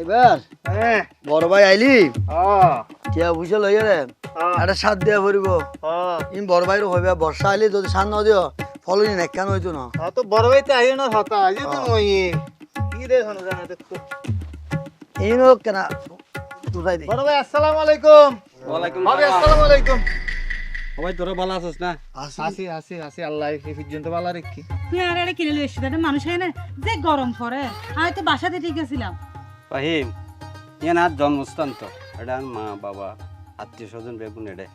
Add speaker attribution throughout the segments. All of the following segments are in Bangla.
Speaker 1: এবার
Speaker 2: হ্যাঁ
Speaker 1: বড় ভাই আইলি
Speaker 2: হ্যাঁ
Speaker 1: টিয়া বুঝে লইয়া রে একটা সাত দিয়া ভরিব ইন বড় ভাইর হইবে বর্ষা আইলি যদি সাত ন দিও ফলনি না কেন হইতো না
Speaker 2: তো বড় ভাই তো আইও না হতা আজ তো মই কি রে হন জানা দেখতো
Speaker 1: ইনো কেনা তুই দে
Speaker 2: বড় ভাই আসসালামু আলাইকুম
Speaker 3: ওয়ালাইকুম
Speaker 2: ভাবি আসসালামু আলাইকুম
Speaker 3: সবাই তোরা ভালো আছিস না?
Speaker 2: আসি আল্লাহ এই পর্যন্ত ভালো রেখি
Speaker 4: তুই আর এটা কিনে লইছিস এটা মানুষ হয় না যে গরম পড়ে আমি তো বাসাতে ঠিক আছিলাম।
Speaker 3: ফাহিম ইয়ার জন্মস্থান তো এটা আর মা বাবা আত্মীয় স্বজন বেগুন এটা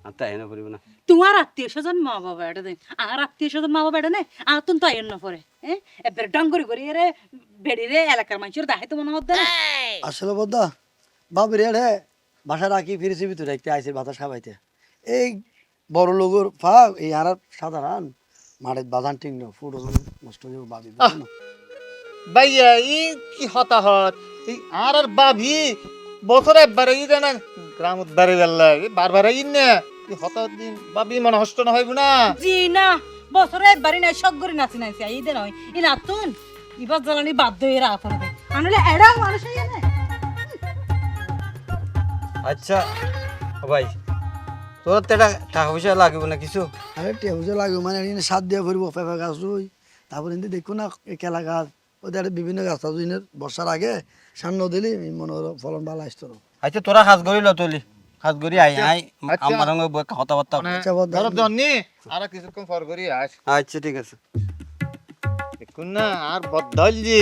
Speaker 3: আর তাই না করিব না।
Speaker 4: তোমার আত্মীয় স্বজন মা বাবা এটা দেখ আর আত্মীয় স্বজন মা বাবা এটা নেই আর তুমি তো আইন না পরে হ্যাঁ এবার ডঙ্গরি করি রে বেড়ি রে এলাকার মানুষের দাহে তো মনে হচ্ছে
Speaker 1: আসলে বদা বাবু রে বাসা রাখি ফিরেছি ভিতরে একটা আইসির বাতাস খাবাইতে এই বড় লোকের ফাঁক এই আর সাধারণ মাঠের বাজান ঠিক না ফুটো নষ্ট হয়ে যাবে বাবি বুঝছো না?
Speaker 2: ভাইয়া ই কি হতাহত এই আর বাভি বছরে একবার ই জানা গ্রাম উদ্ধারে গেল্লা বারবার ই না হতাহত বাবি মনে হষ্ট না হইব না
Speaker 4: জি না বছরে একবারই নাই সগরি নাচি নাইছি এই দে নয় ই নাতুন ইবার জ্বালানি বাধ্য হয়ে রাখা পড়বে আনলে এড়া মানুষ হয়ে না
Speaker 3: আচ্ছা ভাই তোর তো এটা টাকা পয়সা লাগবে না কিছু?
Speaker 1: আরে টেবুজে লাগবে মানে এনে সাত দিয়ে ভরব পেঁপা গাছ রুই তারপর এনে দেখো না এই কেলা গাছ ওদের বিভিন্ন গাছ আছে ইনের বর্ষার আগে সান্ন দিলি মনে হলো ফলন ভালো আসতো না।
Speaker 3: আচ্ছা তোরা কাজ করি ল তুলি কাজ করি আই আই
Speaker 2: আচ্ছা।
Speaker 3: আমার সঙ্গে কথাবার্তা
Speaker 1: আচ্ছা বদা
Speaker 2: ধরো জন্নি আর কিছুক্ষণ পর করি আস
Speaker 3: আচ্ছা ঠিক আছে।
Speaker 2: দেখুন না আর বদল যে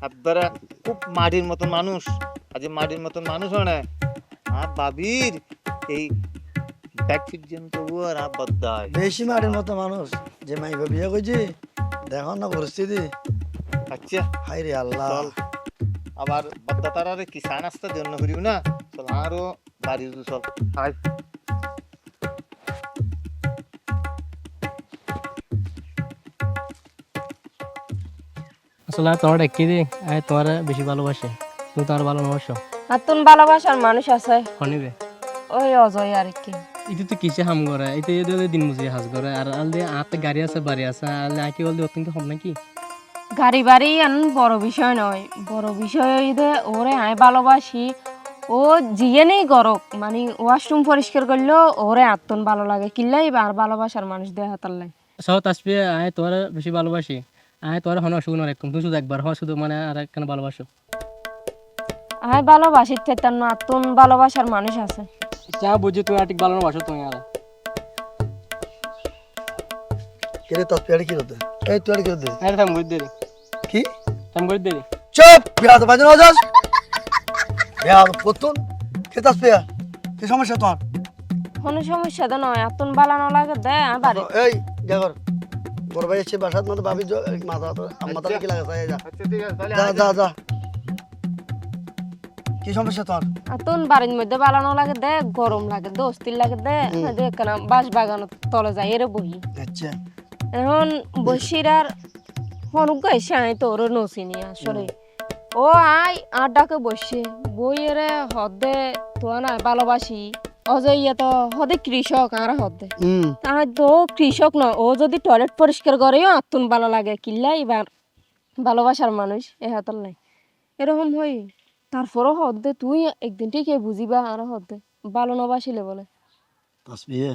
Speaker 2: আপনারা খুব মাটির মতন মানুষ আজ মাটির মতন মানুষ হয় আর বাবির এই ব্যাগ পর্যন্ত আর বদায়
Speaker 1: বেশি মাটির মতো মানুষ যে মাইকে বিয়ে করছি দেখো না পরিস্থিতি
Speaker 2: আচ্ছা
Speaker 1: হাই রে আল্লাহ
Speaker 2: চল আবার বদ্দা তারারে কি চা নাস্তা জন্য করিব না চল আরো বাড়ির চল আয়
Speaker 5: আসলে তোমার কি দি আয় তোমার বেশি ভালোবাসে তুমি তোমার ভালোবাসো
Speaker 6: হাতুন ভালোবাসার মানুষ আছে
Speaker 5: শনিবে
Speaker 6: ওই অজয় আর কি
Speaker 5: এটা তো কিসে হাম করে এটা এদের দিন মজুরি হাজ করে আর আলদে আতে গাড়ি আছে বাড়ি আছে আলদে আকি বলতে অত্যন্ত হব নাকি
Speaker 6: গাড়ি বাড়ি আন বড় বিষয় নয় বড় বিষয় দে ওরে আয় ভালোবাসি ও জিয়ে নেই গরক মানে ওয়াশরুম পরিষ্কার করলেও ওরে আত্মন ভালো লাগে কিল্লাই আর ভালোবাসার মানুষ দেয় হাতার লাই
Speaker 5: সহ তাসপি আয় তোমার বেশি ভালোবাসি আয় তোমার হন অসুবিধা একদম তুমি শুধু একবার হয় শুধু মানে আর কেন ভালোবাসো
Speaker 6: আয় ভালোবাসি তেতার না আত্মন ভালোবাসার মানুষ আছে
Speaker 5: যা বুঝি তুমি আর ঠিক ভালোবাসো তুমি আর
Speaker 1: কেরে তার পেয়ারে কি হতে এই তুই আর কি হতে
Speaker 5: আরে থাম বুঝ দেরি
Speaker 1: কি
Speaker 5: থাম বুঝ দেরি
Speaker 1: চুপ বিয়া তো বাজে না যাস বিয়া পতুন কে তাস পেয়া কি সমস্যা তোর
Speaker 6: কোনো সমস্যা তো নয় আত্মন বালানো লাগে দে আমি বাড়ি
Speaker 1: এই জাগর বড় ভাই এসে বাসাত মতো ভাবি মাথা মাথা কি লাগে যা
Speaker 2: আচ্ছা ঠিক আছে তাহলে
Speaker 1: যা যা যা কি সমস্যা তোর
Speaker 6: আতুন বাড়ির মধ্যে বালানো লাগে দে গরম লাগে দোস্তির লাগে দে দেখ না বাস বাগানো তলে যাই এরে বহি
Speaker 1: আচ্ছা
Speaker 6: এখন বসির আর হনুক এসে আই তোর নসিনি আসলে ও আই আর ডাকে বসে বইয়েরে হদে তো না ভালোবাসি অজয় তো হদে কৃষক আর হদে তাই তো কৃষক না ও যদি টয়লেট পরিষ্কার করেও আত্মন ভালো লাগে কিল্লা এবার ভালোবাসার মানুষ এ হাতল নাই এরকম হই তারপরও হদে তুই একদিন ঠিকই বুঝিবা আর হদে ভালো নবাসিলে বলে
Speaker 1: তসবিহে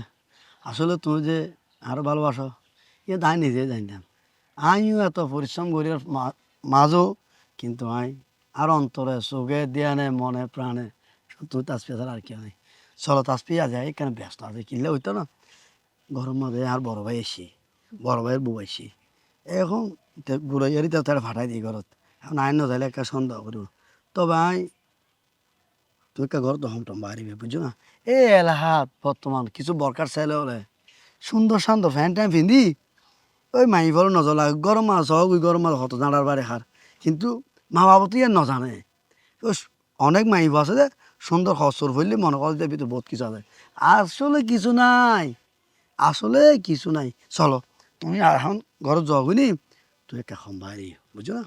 Speaker 1: আসলে তুমি যে আরো ভালোবাসো এ দায় নিজে জানতাম আমিও এত পরিশ্রম করি মাঝও কিন্তু আই আর অন্তরে চোখে দিয়ানে মনে প্রাণে তুই তাসপিয়া ছাড়া আর কেউ নেই চলো তাসপিয়া যায় এখানে ব্যস্ত আছে কিনলে হইতো না গরম মধ্যে আর বড় ভাই এসি বড় ভাইয়ের বউ এসি এখন বুড়ো ইয়ারি তারা ফাটাই দিই ঘরত এখন আইন নজাইলে একটা সন্দেহ করব তবে আই তুই একটা ঘর তো হমটম বাড়িবে বুঝছো না এই এলাহাত বর্তমান কিছু বরকার চাইলে হলে সুন্দর শান্ত ফ্যান ট্যান ফিন্দি ওই মাই ফল নজর লাগে গরম মাছ হোক ওই গরম মাছ হত জানার বাড়ি খার কিন্তু মা বাবা তো ইয়ার নজানে অনেক মাইব আছে যে সুন্দর খসর ফেললে মনে করে যে ভিতরে বহুত কিছু আছে আসলে কিছু নাই আসলে কিছু নাই চলো তুমি এখন ঘর যাবনি তুই একটা কম বাইরে বুঝছো না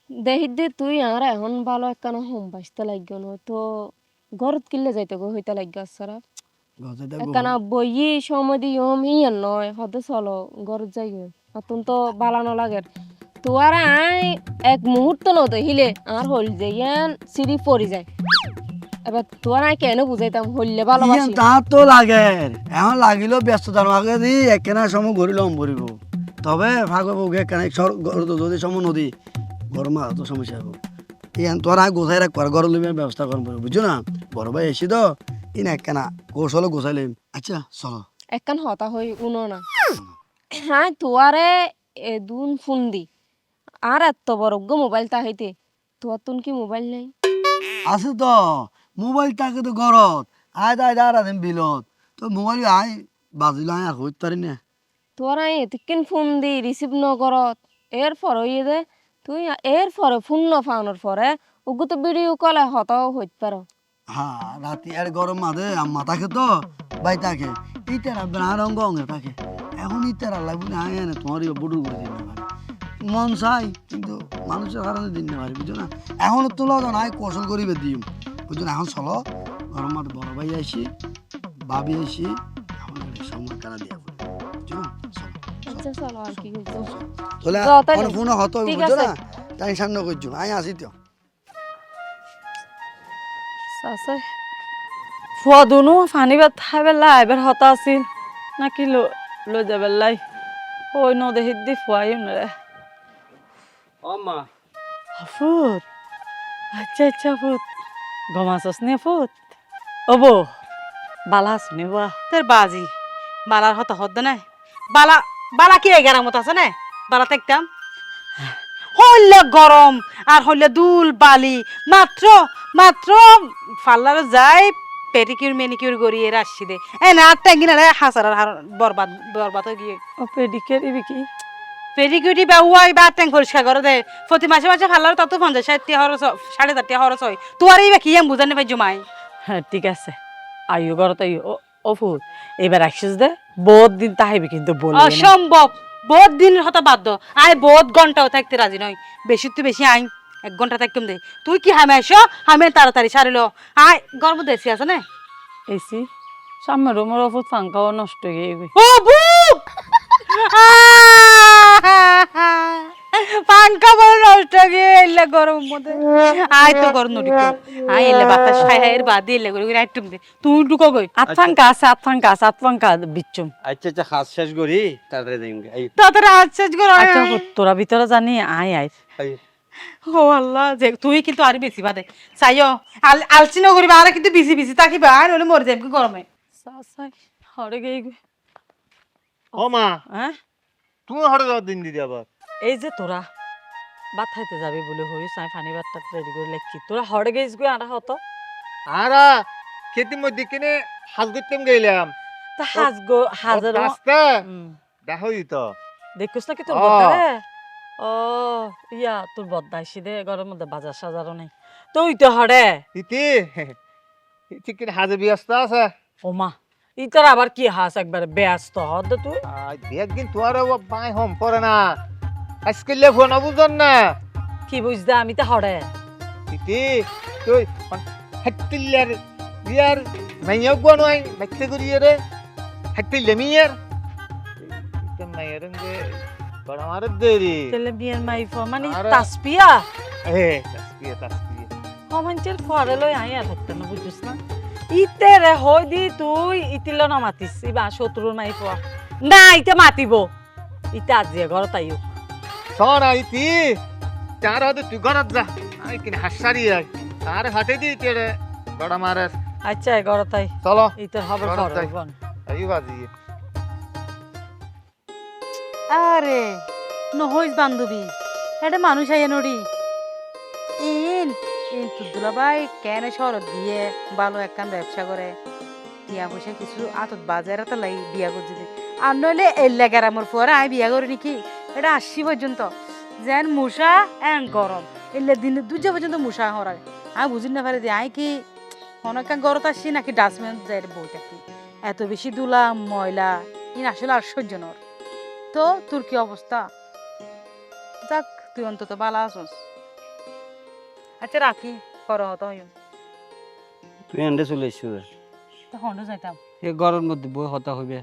Speaker 6: দেখিত দে তুই আর এখন ভালো একখানা হোম বাঁচতে লাগবে না তো ঘরত কিনলে যাইতে গো হইতে লাগবে সারা একখানা বইয়ে সময় দিয়ে হোম ইয়ার নয় হতে চলো ঘরত যাই গো এখন তো বালানো লাগে তোর আই এক মুহূর্ত নতো হিলে আর হল যে ইয়ান সিঁড়ি পড়ি যায় এবার তোর আই কেন বুঝাইতাম হইলে ভালোবাসি
Speaker 1: তা তো লাগে এখন লাগিলেও ব্যস্ততার মাঝে দি একখানা সময় ঘুরিলাম ভরিব তবে ফাঁকে বুকে একখানা যদি সময় নদী গরম তো সমস্যা হবো ইয়ান তোর আগে গোছাই রাখবার ঘর লইবার ব্যবস্থা করব বুঝছো না বড় ভাই এসি তো ইন একখানা কৌশল গোছাইলিম আচ্ছা চলো
Speaker 6: একখান হতা হই উনো না হ্যাঁ তোয়ারে দুন ফোন দি আর এত বড় গো মোবাইল তাহাইতে তোর তুন কি মোবাইল নেই
Speaker 1: আছে তো মোবাইল থাকে তো ঘরত আয় দায় দাঁড়া দিন বিলত তো মোবাইল আয় বাজিল আয় আর হইতে পারি না
Speaker 6: তোর আই এতক্ষণ ফোন দি রিসিভ নগরত এর পর ইয়ে দে তুই এর পরে ফোন ন ফাউনোর পরে ওগো তো ভিডিও কলে হতাও হইতে পারো
Speaker 1: হ্যাঁ রাতি আর গরম মাঝে আম্মা থাকে তো বাই থাকে ইতারা ব্রাহ্মণ অঙ্গ অঙ্গে থাকে এখন ইতারা লাগবে না আয় না তোমার বুটুর করে দিন না মন চাই কিন্তু মানুষের কারণে দিন না পারি বুঝছো না এখন তোলা তো নাই কৌশল করিবে দিম বুঝছো না এখন চলো গরম মাঠে বড় ভাই আসি ভাবি আসি এখন একটা সময় কারা দিয়া বলি বুঝছো না চলো
Speaker 6: আচ্ছা চলো আর কি হইতো
Speaker 1: চলে
Speaker 6: যাও তাইলে।
Speaker 1: আমার ফোনে হতো
Speaker 6: ঠিক
Speaker 1: বুঝছো
Speaker 6: আছে।
Speaker 1: না টেনশন না করছো আয় আসি তো
Speaker 7: চাচা ফুয়াদুনো ফানি ভাত খাই পেলাই এবার হতা আছিল নাকি লৈ যাব লাই ওই নদীত দি ফুয়াই নরে
Speaker 3: ও মা
Speaker 7: ফুট আচ্ছা আচ্ছা ফুট গমাছস নে ফুট ওবো বালা শুনি বা
Speaker 4: তোর বাজি বালার হতা হদ্দ নাই বালা বালা কি এগার মত আছে না বালা দেখতাম হইলে গরম আর হইলে দুল বালি মাত্র মাত্র ফাল্লার যাই পেডিকিউর মেনিকিউর করিয়ে আসছি দে এ না ট্যাঙ্গি না হাসার বরবাদ বরবাদ হয়ে গিয়ে
Speaker 7: ও পেডিকে দিবি কি
Speaker 4: পেডিকিউটি বা ওয়াই বা ট্যাঙ্ক পরিষ্কার করে দে প্রতি মাসে মাসে ফাল্লার তত 50-60 খরচ 4.5 খরচ হয় তোর এই কি আমি বুঝানি পাই জমাই
Speaker 7: হ্যাঁ ঠিক আছে আইও ঘরত আইও ও ফুট এবার আসছিস দে বহুত দিন তাহাইবি কিন্তু বলবি না
Speaker 4: অসম্ভব বহুত দিনের হতা বাধ্য আয় বহুত ঘন্টাও থাকতে রাজি নয় বেশি তুই বেশি আইন 1 ঘন্টা থাকতাম দে তুই কি হামে আসো হামে তাড়াতাড়ি সারিল আয় গরম দেশি আছে না
Speaker 7: এসি সামনে রুমের ওপর ফাঙ্কাও নষ্ট হয়ে গেবে
Speaker 4: ও বু পাঙ্কা বড় নষ্ট গিয়ে এলে গরম মধ্যে আয় তো গরম নড়ি আয় এলে বাতাস হায়ের বাদি এলে করে আইটুম দে তুই ঢুকো গই
Speaker 7: আতফাঙ্কা আছে আতফাঙ্কা আছে আতফাঙ্কা বিচ্ছুম
Speaker 3: আচ্ছা আচ্ছা হাত শেষ করি তাড়াতাড়ি দিন এই
Speaker 4: তাড়াতাড়ি আচ্ছা করো
Speaker 7: আচ্ছা তোরা ভিতরে জানি আয় আয়
Speaker 3: এই,
Speaker 4: ও আল্লাহ যে তুই কিন্তু আর বেশি বাদে চাইও আলসি না করিবা আর কিন্তু বেশি বেশি থাকিবা আর হলে মরে যাবি গরমে
Speaker 7: সাসাই হরে গই
Speaker 2: ও মা
Speaker 7: হ্যাঁ
Speaker 2: তুমি হঠাৎ যাওয়ার দিন দিদি আবার
Speaker 7: এই যে তোরা ভাত খাইতে যাবি বলে হইস আমি পানি ভাতটা রেডি করে লেখছি তোরা হরে গেছ গো আরা হতো
Speaker 2: আরা খেতির মধ্যে কিনে হাজ করতাম গেলাম
Speaker 7: তা হাজ গো হাজার
Speaker 2: রাস্তা দেখোই তো
Speaker 7: দেখছিস নাকি তোর
Speaker 2: ও।
Speaker 7: বদ্দা রে ও ইয়া তোর বদ্দা আইসি দে ঘরের মধ্যে বাজার সাজারও নেই তো ওই তো হরে
Speaker 2: ইতি ইতি কিনে হাজে ব্যস্ত আছে
Speaker 7: ও মা ইতার আবার কি হাস একবারে ব্যস্ত হদ তুই
Speaker 2: একদিন তোমার বাই হম পরে না আজকাল ফোন বুঝন না
Speaker 7: কি বুঝদা আমি তো হরে
Speaker 2: ইতি তুই হাট্টিল্লার ইয়ার মাইয়া গুয়ানো আই বাইতে করিয়ে রে হাট্টিল্লে মিয়ার মাইয়ার রে বড় আমার দেরি
Speaker 7: তেলে বিয়ের মাইফ মানে
Speaker 2: আরে।
Speaker 7: তাসপিয়া
Speaker 2: এ তাসপিয়া
Speaker 7: কমেন্টের ফরে লই আইয়া থাকতে না বুঝছিস না ইতে রে হই দি তুই ইতিল না মাতিস ইবা শত্রুর মাইফ না ইতে মাতিব ইতে আজিয়ে ঘরত আইও
Speaker 2: সোনা ইতি তার হতে তুই ঘরত যা আমি কিনে হাসারি আই তার হাটে দি তেরে বড় মারের
Speaker 7: আচ্ছা ঘরত আই
Speaker 2: চলো
Speaker 7: ইতে হবে
Speaker 2: ঘরত
Speaker 7: ঘর
Speaker 2: যাই।
Speaker 7: বন
Speaker 2: আই বাজি
Speaker 4: আরে নহইস বান্ধবী এটা মানুষ আইয়া নড়ি ইন ইন তুদ্দুলা ভাই কেন শহর দিয়ে ভালো একখান ব্যবসা করে টিয়া পয়সা কিছু আতত বাজারে তো লাই বিয়া করছি আর নইলে এল্লা গেরামর পরে আমি বিয়া করি নাকি এটা 80 পর্যন্ত যেন মশা এন গরম এল্লা দিনে 2 পর্যন্ত মশা হরায় আমি বুঝি না পারি যে আই কি অনেক গরত আসছি নাকি ডাস্টবিন যাই বই থাকি এত বেশি দুলা ময়লা ইন আসলে আর সহ্য নর তো তোর কি অবস্থা যাক তুই অন্তত ভালো আছস আচ্ছা রাখি পরে হতো
Speaker 3: তুই এন্ডে চলে এসছো
Speaker 4: তখন যাইতাম
Speaker 3: এই ঘরের মধ্যে বই হতা হইবে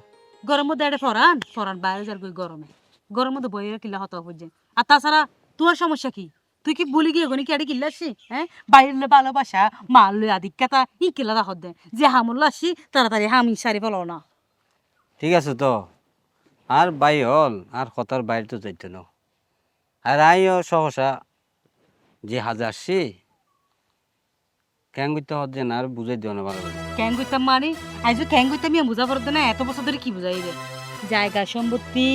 Speaker 4: গরম মধ্যে এটা ফরান ফরান বাইরে যার গরমে গরম মধ্যে বইয়ের কিলা হতো বুঝছেন আর তাছাড়া তোর সমস্যা কি? তুই কি বলি গিয়ে গনি কি আড়ি কিল্লাসি? হ্যাঁ, বাইরে ভালোবাসা মারলে আদিক্যতা ই কিল্লা রাখ দে যে হামুল্লাসি তাড়াতাড়ি হামি সারি ফেলো না।
Speaker 3: ঠিক আছে তো, আর বাই হল আর কথার বাইরে তো যাইতে ন। আর আইও সহসা যে হাজার আসছি কেন করতে হচ্ছে না আর বুঝাই দিও না ভালো করে।
Speaker 4: ক্যাং করতাম মানে আজ ক্যাং করতাম আমি বুঝা পারতো না, এত বছর ধরে কি বুঝাই রে? জায়গা সম্পত্তি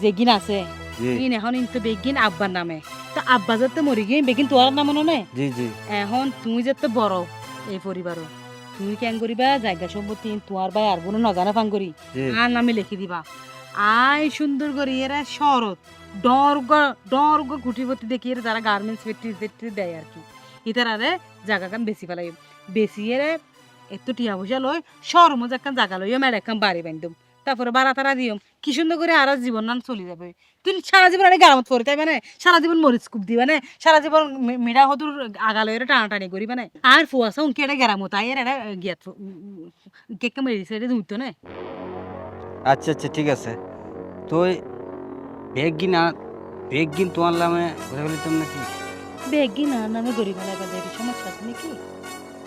Speaker 4: যেগিন আছে
Speaker 3: জি
Speaker 4: ইন এখন কিন্তু বেগিন আব্বার নামে, তো আব্বা যাতে মরি গিয়ে বেগিন তোর নাম নয়।
Speaker 3: জি জি
Speaker 4: এখন তুমি যাতে বড় এই পরিবারও তুমি ক্যাং করিবা জায়গা সম্পত্তি তোমার ভাই আর বোন নজানা ফাং করি
Speaker 3: জি
Speaker 4: আর নামে লিখে দিবা। আই সুন্দর করি এরা শরৎ ডর্গ কুটিপতি দেখি এরা যারা গার্মেন্টস ফ্যাক্টরি দেয় আর কি, ইতারারে জায়গা কাম বেশি ফেলাই বেশি এরে একটু টিয়া পয়সা লই শহর মধ্যে একখান জায়গা লইয়া মেয়ের একখান বাড়ি বান্ধব, তারপরে বাড়া তারা দিয়ম কি সুন্দর করে আর জীবন নাম চলে যাবে। তুই সারা জীবন আরে গারামত করে তাই মানে সারা জীবন মরিচ কুপ দিবা না, সারা জীবন মিঠা হদুর আগালো এর টানাটানি করিবা না, আর ফুয়াশা উনকে এটা গেরামত আই এর এটা গিয়াত কেকে মেরিছে এটা দুইতো না।
Speaker 3: আচ্ছা আচ্ছা ঠিক আছে। তুই বেগ গিন তোমার নামে ঘুরে ফেলিতাম নাকি?
Speaker 4: বেগি না নামে গরিব লাগা যায় সমস্যা আছে নাকি?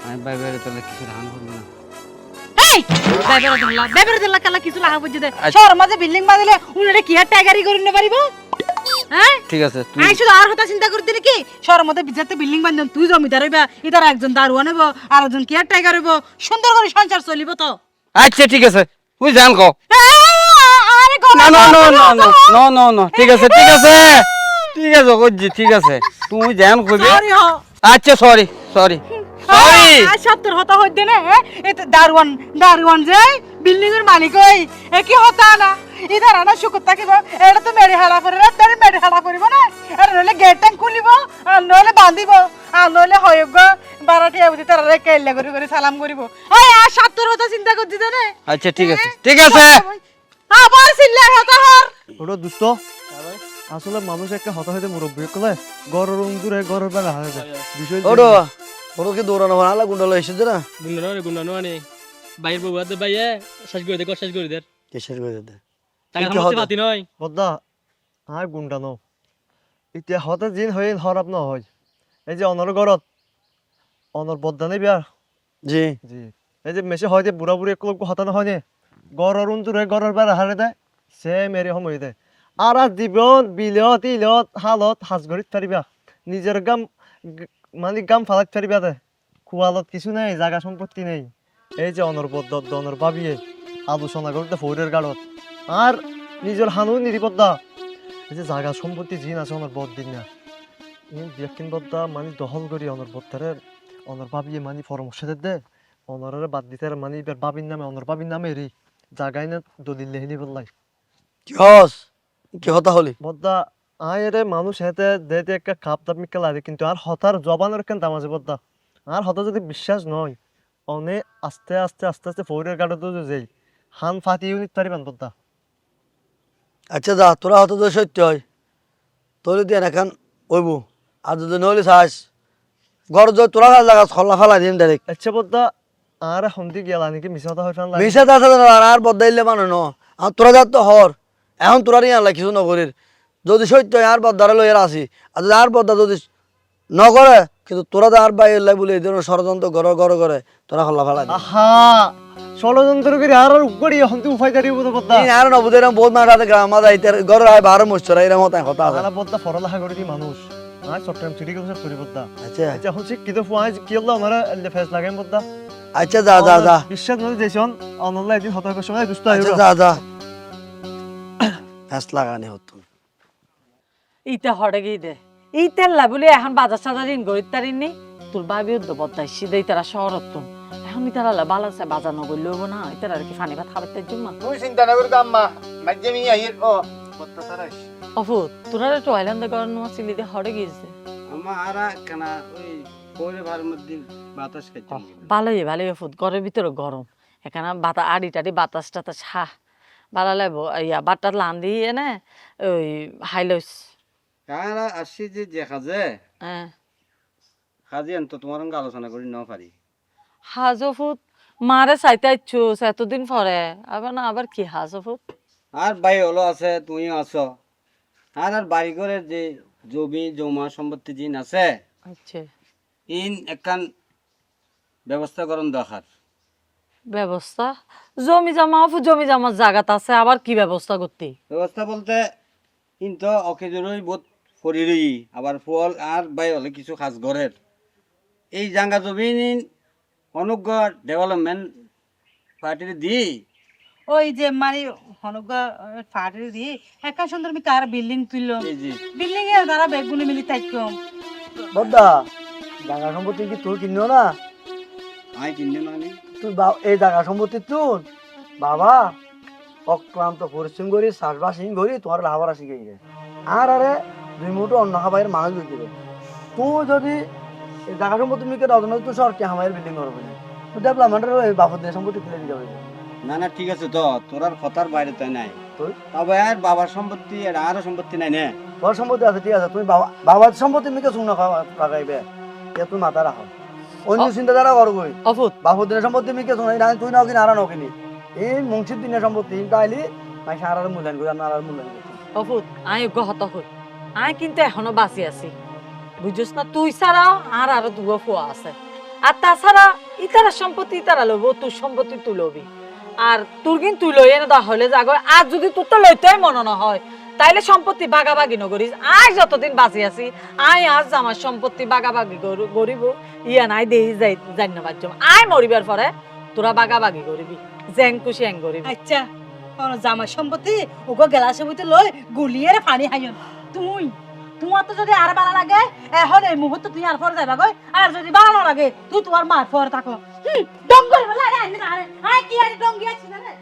Speaker 3: আমি বাই বাইরে তাহলে কিছু ধান করবো না।
Speaker 4: এই বেবের দিল্লা কালা কিছু লাহা বুঝে দে শহর মাঝে বিল্ডিং বাঁধলে উনারে কি আর টাইগারি করে নিতে পারিব? হ্যাঁ
Speaker 3: ঠিক আছে তুই
Speaker 4: আই শুধু আর কথা চিন্তা করতে নাকি শহরের মধ্যে বিজাতে বিল্ডিং বাঁধন তুই জমিদার হইবা ইদার একজন দারোয়ান হইব আর একজন কি আর টাইগার হইব, সুন্দর করে সংসার চলিব তো।
Speaker 3: আচ্ছা ঠিক আছে তুই জান কো।
Speaker 4: আরে
Speaker 3: না না না না না না না না ঠিক আছে ঠিক আছে ঠিক আছে কইজি ঠিক আছে তুই জান কইবি।
Speaker 4: সরি হ
Speaker 3: আচ্ছা সরি সরি সরি।
Speaker 4: আর সত্তর হতা হইতে না এতে দারোয়ান যে বিল্ডিং এর মালিক হই এ কি হতা না ইদার আনা শুকুর থাকিব এটা তো মেরে হালা করে রাত মেরে হালা করিব না, আর নইলে গেট টাং খুলিব আর নইলে বাঁধিব আর নইলে হয়গ বারাটি আবদি তারা কেল্লা করে সালাম করিব। ওই আর সত্তর হতা চিন্তা করছি তো না।
Speaker 3: আচ্ছা ঠিক আছে ঠিক আছে
Speaker 4: আবার চিল্লা হতা হর
Speaker 8: ওটা দুষ্ট আসলে মানুষ একটা হতা হইতে মুরব্বী কলে গরর দূরে গরর বেলা হয়ে যায় বিষয়
Speaker 1: ওটো ওটো কি দৌড়ানো ভালো গুন্ডালো এসেছে না
Speaker 5: গুন্ডানো আনে বাইরের বউ হাতে বাইয়ে শেষ করে দে শেষ করে দে
Speaker 1: কেসের করে দে
Speaker 5: টাকা
Speaker 1: কি
Speaker 5: সামলাতে
Speaker 1: হতো?
Speaker 5: পাতি নয়।
Speaker 8: বদ্দা আর গুন্ডা ন এতিয়া হতে জিন হয়ে হরাপ নহয় এই যে অনর গরত অনর বদ্দা নেই বিয়ার
Speaker 1: জি
Speaker 8: জি এই যে মেসে হয় যে বুড়া বুড়ি একটু হতা নহয় নে গরর দূরে গরর বেলা হারে দেয় সে মেরে সময় দেয় আর আর জীবন বিলত ইলত হালত হাজগড়িত পারিবা নিজের মানে গাম ফালাত পারিবা দে খোয়ালত কিছু নেই জায়গা সম্পত্তি নেই। এই যে অনর্বদ্দ অনর ভাবিয়ে আলোচনা করতে ফৌরের গাড়ত আর নিজের হানু নিরাপত্তা এই যে জায়গা সম্পত্তি জিন আছে অনর বদ দিন না বিয়াকিন বদ্দা মানে দখল করি অনর বদ্দারে অনর ভাবিয়ে মানে পরামর্শ দে অনরের বাদ দিতে মানে এবার বাবির নামে অনর বাবির নামে এরি জায়গায় না দলিল লেহিনি বললাই
Speaker 1: কি হস কি হতা হলি
Speaker 8: বদ্দা আয় রে মানুষ হেতে দেতে একটা খাপ দাপ মিকা লাগে কিন্তু আর হতার জবানের কেন দাম আছে বদ্দা আর হতা যদি বিশ্বাস নয় অনে আস্তে আস্তে আস্তে আস্তে ফৌরের গাড়িতে যাই হান ফাটিয়ে নিতে পারিবেন বদ্দা।
Speaker 1: আচ্ছা যা তোরা হতো তো সত্য হয় তোর দিয়ে এখন ওইব আর যদি নইলে চাস ঘর যদি তোরা জায়গা খোলা ফেলা দিন ডাইরেক্ট
Speaker 8: আচ্ছা বদ্দা আর হন্দি গেলা নাকি মিশা কথা হইফান লাগে
Speaker 1: মিশা আছে আর বদাইলে মানে ন আর তোরা যাত তো হর এখন তোরা নিয়ে আনলা কিছু নকরির যদি সত্য হয় আর বদারে লইয়ার আসি আর যদি আর বদা যদি নকরে কিন্তু তোরা তো আর বাইর লাই বলে এই ধরনের ষড়যন্ত্র ঘর করে তোরা খোলা ফেলা দিন
Speaker 8: আহা ষড়যন্ত্র করে আর উপরি হন্দি উপায় দাঁড়িয়ে বলতে বদ্দা
Speaker 1: আর নবুদ এরকম বহুত মাঠে গ্রাম মাঝে ঘরের আয় বারো মুস্তরা এরকম কথা আছে
Speaker 8: আলা বদ্দা পড়ালেখা করে দি মানুষ আজ চট্টগ্রাম সিটি কলেজের করি বদ্দা
Speaker 1: আচ্ছা
Speaker 8: আচ্ছা এখন শিক্ষিত ফুয়াজ কি হলো ওনারা ফেস লাগাই বদ্দা
Speaker 1: আচ্ছা যা যা যা
Speaker 8: বিশ্বাস নয় যেছন অনলাইন একদিন হতার সময় দুষ্ট
Speaker 1: আচ্ছা যা যা ফ্যাস লাগানি হতো
Speaker 7: ইটা হড়ে গিয়ে দে এই তেল্লা বলে এখন বাজার সাজার ঋণ গরিব তারিনি তোর ভাবি উদ্য বদলাইছি দেই তারা শহরত তো এখন তারা বালাসে বাজার নগর লইব না তারা কি ফানি ভাত খাবার তাই জন্য
Speaker 2: তুই চিন্তা না করি আম্মা মাঝে মি আইয়ের ও বত্তা তারাইস
Speaker 7: অফু তোরা তো আইল্যান্ডে করানো আসিলি দে হড়ে গিয়েছে
Speaker 3: আমার আরা কেন ওই পরে ভার মধ্যে বাতাস খাইতে
Speaker 7: ভালোই অফুত ঘরের ভিতরে গরম এখানে আড়ি টাড়ি বাতাস টাতাস ভালো লাগবো ইয়া বাটটা লান দিয়ে এনে ওই হাইলস
Speaker 3: কারা আসি যে দেখা যায়
Speaker 7: হ্যাঁ
Speaker 3: কাজে তো তোমার সঙ্গে আলোচনা করি না পারি।
Speaker 7: হাজফুত মারে চাইতে ইচ্ছুস এতদিন পরে আবার না আবার কি হাজফুত
Speaker 3: আর ভাই হলো আছে তুমিও আছো আর বাড়ি ঘরের যে জমি জমা সম্পত্তি জিন আছে
Speaker 7: আচ্ছা
Speaker 3: ইন একখান ব্যবস্থা করুন দরকার।
Speaker 7: ব্যবস্থা জমি জমার জায়গাত আছে আবার কি ব্যবস্থা করতে?
Speaker 3: ব্যবস্থা বলতে কিন্তু অকেজনই বোধ ফরিরই আবার ফল আর বাই হলে কিছু খাস ঘরের এই জাঙ্গা জমি অনুজ্ঞ ডেভেলপমেন্ট পার্টির দি
Speaker 4: ওই যে মানে হনগা ফাটে দিয়ে একা সুন্দর মি কার বিল্ডিং তুললো
Speaker 3: জি জি
Speaker 4: বিল্ডিং এ তারা বেগুনি মিলি থাকম
Speaker 1: বদ্দা জায়গা সম্পত্তি কি তুই কিনিও না?
Speaker 3: আই কিনে মানে
Speaker 1: তুই এই জায়গা সম্পত্তি তুই বাবা অক্লান্ত পরিশ্রম করি চাষবাসিং করি তোমার লাভার শিখে গিয়ে আর আরে দুই মুঠো অন্য খাবারের মানুষ ঢুকে দেবে। তুই যদি এই জায়গা সম্পত্তি মিকে নতুন তুই সরকে আমার বিল্ডিং করবে না তুই ডেভেলপমেন্টের ওই বাপদের সম্পত্তি ফেলে দিতে হবে।
Speaker 3: না না ঠিক আছে তো তোর আর কথার বাইরে তাই নাই
Speaker 1: তুই
Speaker 3: তবে আর বাবার সম্পত্তি আর আরও সম্পত্তি নাই না
Speaker 1: তোর সম্পত্তি আছে ঠিক আছে তুমি বাবার সম্পত্তি মিকে শুনে খাওয়াইবে এ তুই মাথা রাখো অন্য চিন্তাধারা করবই
Speaker 7: অফুত
Speaker 1: বাপদের সম্পত্তি মিকে শুনে না তুই নাও কিনা আর নাও কিনি এই মুন্সির দিনের সম্পত্তি তাইলি মাইসা আর মূল্যায়ন করি আপনার আর মূল্যায়ন করছি।
Speaker 7: অফুত আই গহত হই আই কিন্তু এখনো বাঁচি আছি বুঝছিস না তুই ছাড়াও আর আরো দুগো ফুয়া আছে আর তাছাড়া ইতারা সম্পত্তি ইতারা লব তোর সম্পত্তি তুই লবি আর তোর কিন্তু তুই লই এনে দেওয়া হলে যাগ আর যদি তোর তো লইতেই মনে না হয় তাইলে সম্পত্তি বাগাবাগি নগরিস আই যতদিন বাঁচি আছি আই আজ আমার সম্পত্তি বাগাবাগি গরিব ইয়া নাই দেই যাই জানি না বাচ্চা আই মরিবার পরে তোরা বাগাবাগি করিবি জেং খুশি এং করিবি।
Speaker 4: আচ্ছা কোন জামা সম্পত্তি ওগো গেলাসে বইতে লই গুলিয়ে রে পানি হাইন তুই তোমার তো যদি আর ভালো লাগে এখন এই মুহূর্তে তুই আর পরে যাবা গই আর যদি ভালো না লাগে তুই তোমার মার পরে থাকো ডঙ্গল বলা রে আরে আই কি আর ডঙ্গি আছিস না রে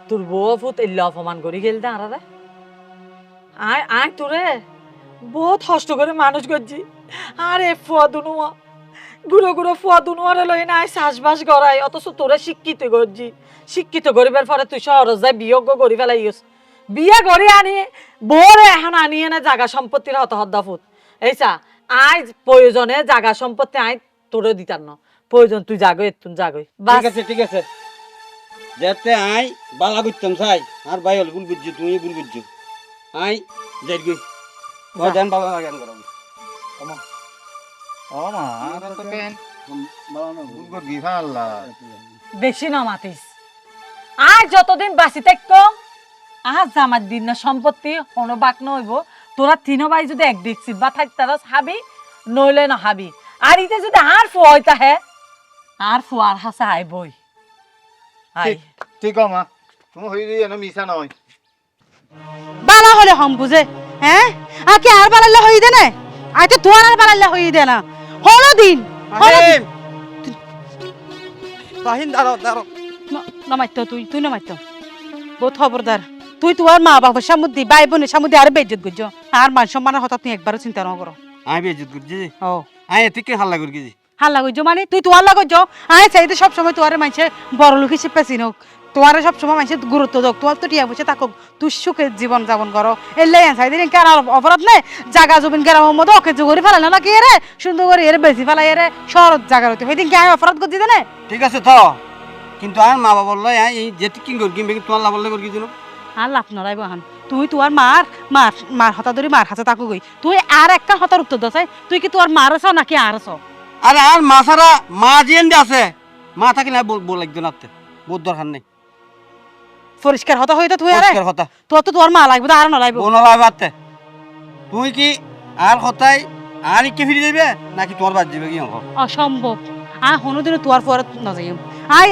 Speaker 7: তোর বউ ফুত এল্লা অপমান করি গেল দে আরে আয় আয় তোরে বহুত কষ্ট করে মানুষ করছি আরে ফুয়া দুনুয়া গুঁড়ো গুঁড়ো ফুয়া দুনুয়ারে লই নাই চাষবাস করাই অথচ তোরে শিক্ষিত করছি শিক্ষিত করিবার পরে তুই শহরে যাই বিয়োগ করি ফেলাইস বিয়ে করে আনি বউরে এখন আনিয়ে না জাগা সম্পত্তির হত হদ্দা ফুত এইসা আই প্রয়োজনে জাগা সম্পত্তি আই তোরে দিতার না প্রয়োজন তুই জাগই তুই জাগই
Speaker 3: ঠিক আছে ঠিক আছে যেতে আই বালা করতাম চাই আর ভাই হল ভুল বুঝছো তুমি ভুল বুঝছো আই যাই গই দেন বাবা গান করাবো
Speaker 2: ও মা আর তো কেন ভুল করে দিবা আল্লাহ
Speaker 7: বেশি না মাতিস আর যতদিন বাঁচি থাকতো আজ আমার দিন না সম্পত্তি কোনো বাক নইব তোরা তিনো ভাই যদি এক দেখছিস বা থাকতারস হাবি নইলে না হাবি আর ইতে যদি আর ফুয়াইতা হে আর ফুয়ার হাসা আই বই আই
Speaker 2: ঠিক মা তুমি হই রে না মিছা নয়
Speaker 4: বালা হলে হম বুঝে হ্যাঁ আকে আর বালালে হই দে না আই তো তোমার আর বালালে হই দে না হলো দিন
Speaker 8: ফাহিম ফাহিম দাঁড়াও দাঁড়াও
Speaker 4: নামাইতো তুই নামাইতো বহুত খবরদার তুই তোমার মা বাবার সামুদ্রি ভাই বোনের সামুদ্রি আর বেজ্জত করছো আর মান সম্মানের কথা তুই একবারও চিন্তা না করো
Speaker 3: আই বেজুত করছি
Speaker 4: ও
Speaker 3: আই এতিকে হাল্লা করি গেছি
Speaker 4: হাল্লা করছো মানে তুই তোমার লাগছ আয় চাইতে সবসময় তোমার মানুষে বড় লোক হিসেবে চিনুক তোমার সবসময় মানুষের গুরুত্ব দোক তোমার তো টিয়া বসে থাকুক তুই সুখে জীবন যাপন করো এলাই চাইদিন কার অপরাধ নেই জাগা জমিন গ্রামের মধ্যে ওকে করে ফেলে না কি এরে সুন্দর করে এর বেশি ফেলাই এরে শহর জায়গা হইতে সেদিন কি আমি অপরাধ করছি না
Speaker 3: ঠিক আছে তো কিন্তু আর মা বাবা বললো এই যেতে কি করি কিনবে তোমার লাভ বললে করি কিছু
Speaker 4: আর লাভ নড়াই বহান তুই তোমার মার হতা ধরি মার হাতে তাকু গই তুই আর একটা হতার উত্তর দাস তুই কি তোর মার আছ নাকি আর আছ
Speaker 3: আরে আর মা ছাড়া মা জিয়েন আছে মা থাকি না বল একজন আতে বহুত দরকার নেই
Speaker 4: পরিষ্কার হতা হইতো তুই আরে
Speaker 3: পরিষ্কার কথা
Speaker 4: তোর তো তোর মা লাগবে তো আর নড়াইব
Speaker 3: বোন লাভ আতে তুই কি আর কথাই আর কি ফিরে যাবে নাকি তোমার বাদ যাবে কি হবে
Speaker 4: অসম্ভব আর হনুদিন তোর পরে নজাইম আয়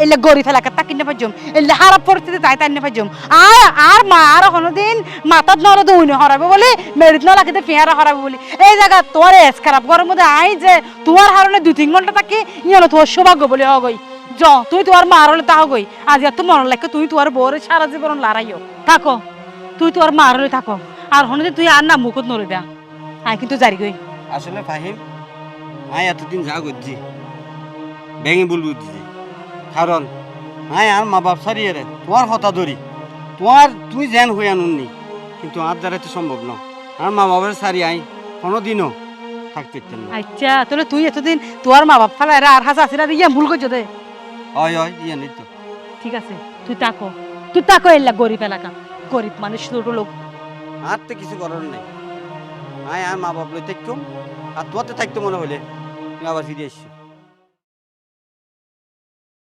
Speaker 4: এলে গড়ি ফেলা তা কিনে পাইজম এলে খারাপ পরিস্থিতি তাই তাই নিয়ে পাইজম আয় আর মা আর হনুদিন মাথাত নড়ে দৌড়ে হরাবে বলে মেরিত না লাগিতে পেয়ারা হরাবে বলে এই জায়গা তোর এস খারাপ গরম মধ্যে আই যে তোমার হারণে 2-3 ঘন্টা থাকি ইয়ে তোর সৌভাগ্য বলে হগই জ তুই তোমার মা হারলে তা হগই আজ এত মনে লাগে তুই তোমার বউরে সারা জীবন লড়াইও থাকো তুই তোর মা হারলে থাকো আর হনুদিন তুই আর না মুখত নড়বে আয় কিন্তু জারি গই
Speaker 3: আসলে ফাহিম আয় এতদিন যা করছি ভেঙে বলবো দিছি কারণ আয় আর মা বাপ সারিয়ে রে তোমার কথা ধরি তুই যেন হয়ে আনুননি কিন্তু আর দ্বারা তো সম্ভব না আর মা বাবার সারি আই কোনোদিনও থাকতে পারতেন না
Speaker 4: আচ্ছা তাহলে তুই এতদিন তোর মা বাপ ফেলা আর হাসা আসিরা ইয়ে ভুল করছো দে
Speaker 3: হয় ইয়ে নেই তো
Speaker 4: ঠিক আছে তুই তাকো এলা গরিব এলাকা
Speaker 7: গরিব মানুষ ছোট লোক।
Speaker 3: আর তো কিছু করার নেই। আয় আর মা বাপ লই থাকতাম আর তোতে থাকতো মনে হলে তুমি আবার ফিরে এসছো।